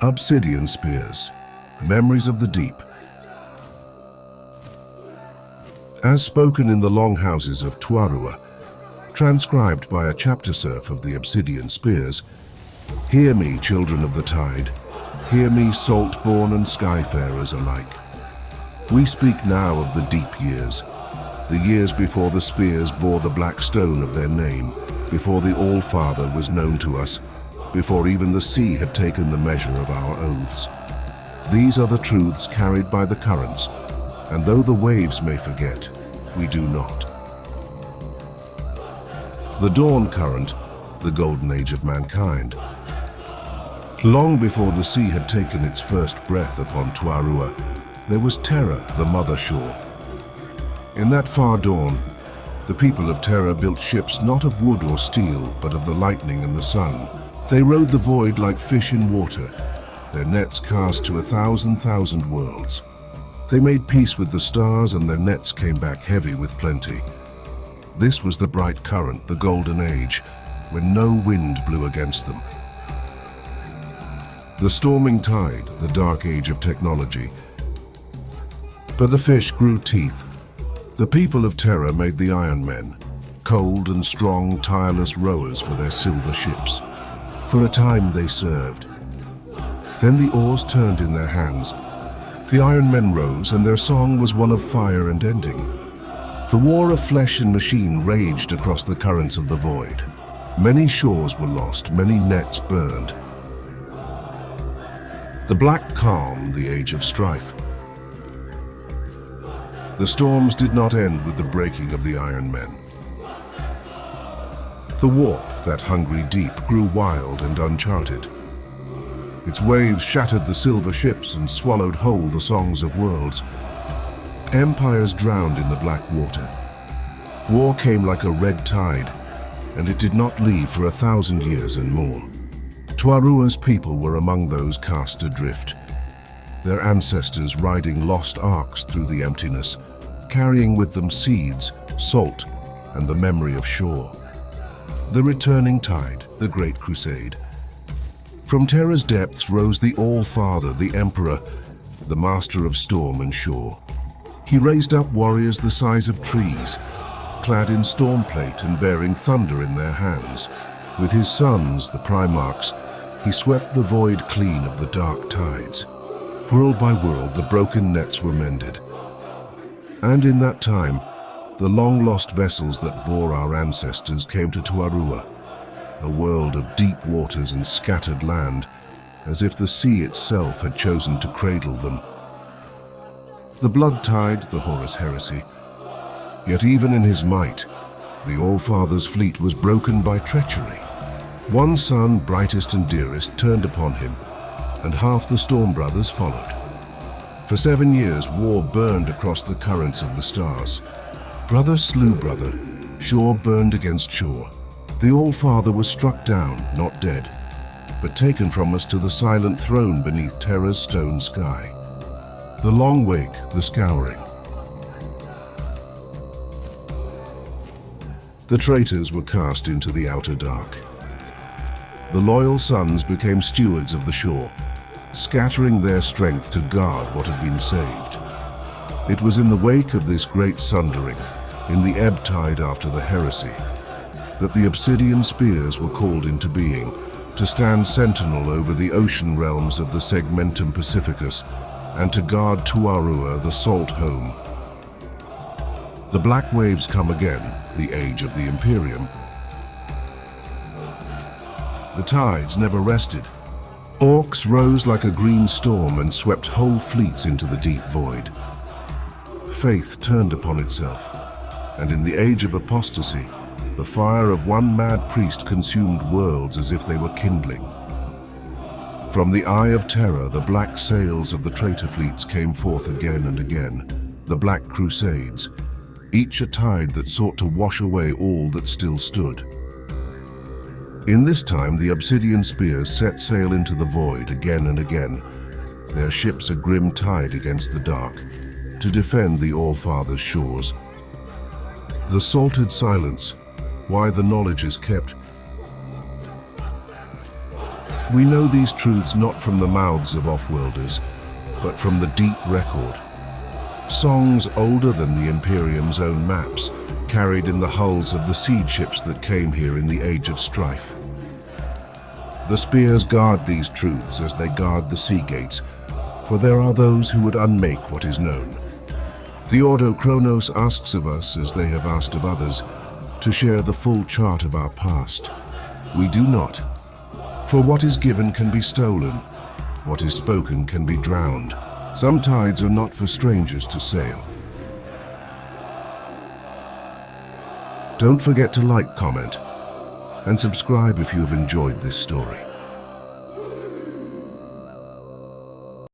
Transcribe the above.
Obsidian Spears, Memories of the Deep. As spoken in the Longhouses of Tuaran, transcribed by a chapter serf of the Obsidian Spears, hear me, children of the tide, hear me, salt-born and skyfarers alike. We speak now of the deep years, the years before the spears bore the black stone of their name, before the All-Father was known to us, before even the sea had taken the measure of our oaths. These are the truths carried by the currents, and though the waves may forget, we do not. The Dawn Current, the golden age of mankind. Long before the sea had taken its first breath upon Tuaran, there was Terra, the mother shore. In that far dawn, the people of Terra built ships not of wood or steel, but of the lightning and the sun. They rode the void like fish in water, their nets cast to 1,000 worlds. They made peace with the stars, and their nets came back heavy with plenty. This was the bright current, the golden age, when no wind blew against them. The storming tide, the dark age of technology. But the fish grew teeth. The people of Terra made the Iron Men, cold and strong, tireless rowers for their silver ships. For a time they served. Then the oars turned in their hands. The Iron Men rose, and their song was one of fire and ending. The war of flesh and machine raged across the currents of the void. Many shores were lost, many nets burned. The black calm, the age of strife. The storms did not end with the breaking of the Iron Men. The warp, that hungry deep, grew wild and uncharted. Its waves shattered the silver ships and swallowed whole the songs of worlds. Empires drowned in the black water. War came like a red tide, and it did not leave for 1,000 years and more. Tuaran's people were among those cast adrift, their ancestors riding lost arcs through the emptiness, carrying with them seeds, salt, and the memory of shore. The returning tide, the Great Crusade. From Terra's depths rose the All-Father, the Emperor, the master of storm and shore. He raised up warriors the size of trees, clad in stormplate and bearing thunder in their hands. With his sons, the Primarchs, he swept the void clean of the dark tides. World by world, the broken nets were mended. And in that time, the long-lost vessels that bore our ancestors came to Tuaran, a world of deep waters and scattered land, as if the sea itself had chosen to cradle them. The blood tide, the Horus Heresy. Yet even in his might, the All-Father's fleet was broken by treachery. One son, brightest and dearest, turned upon him, and half the Storm Brothers followed. For 7 years, war burned across the currents of the stars. Brother slew brother, shore burned against shore. The All-Father was struck down, not dead, but taken from us to the silent throne beneath Terra's stone sky. The long wake, the Scouring. The traitors were cast into the outer dark. The loyal sons became stewards of the shore, scattering their strength to guard what had been saved. It was in the wake of this great sundering, in the ebb tide after the heresy, that the Obsidian Spears were called into being, to stand sentinel over the ocean realms of the Segmentum Pacificus, and to guard Tuaran, the salt home. The black waves come again, the age of the Imperium. The tides never rested. Orcs rose like a green storm and swept whole fleets into the deep void. Faith turned upon itself, and in the Age of Apostasy, the fire of one mad priest consumed worlds as if they were kindling. From the eye of terror, the black sails of the traitor fleets came forth again and again, the Black Crusades, each a tide that sought to wash away all that still stood. In this time, the Obsidian Spears set sail into the void again and again, their ships a grim tide against the dark, to defend the All-Father's shores. The salted silence, why the knowledge is kept. We know these truths not from the mouths of off-worlders, but from the deep record. Songs older than the Imperium's own maps, carried in the hulls of the siege ships that came here in the Age of Strife. The spears guard these truths as they guard the sea gates, for there are those who would unmake what is known. The Ordo Chronos asks of us, as they have asked of others, to share the full chart of our past. We do not. For what is given can be stolen. What is spoken can be drowned. Some tides are not for strangers to sail. Don't forget to like, comment, and subscribe if you have enjoyed this story.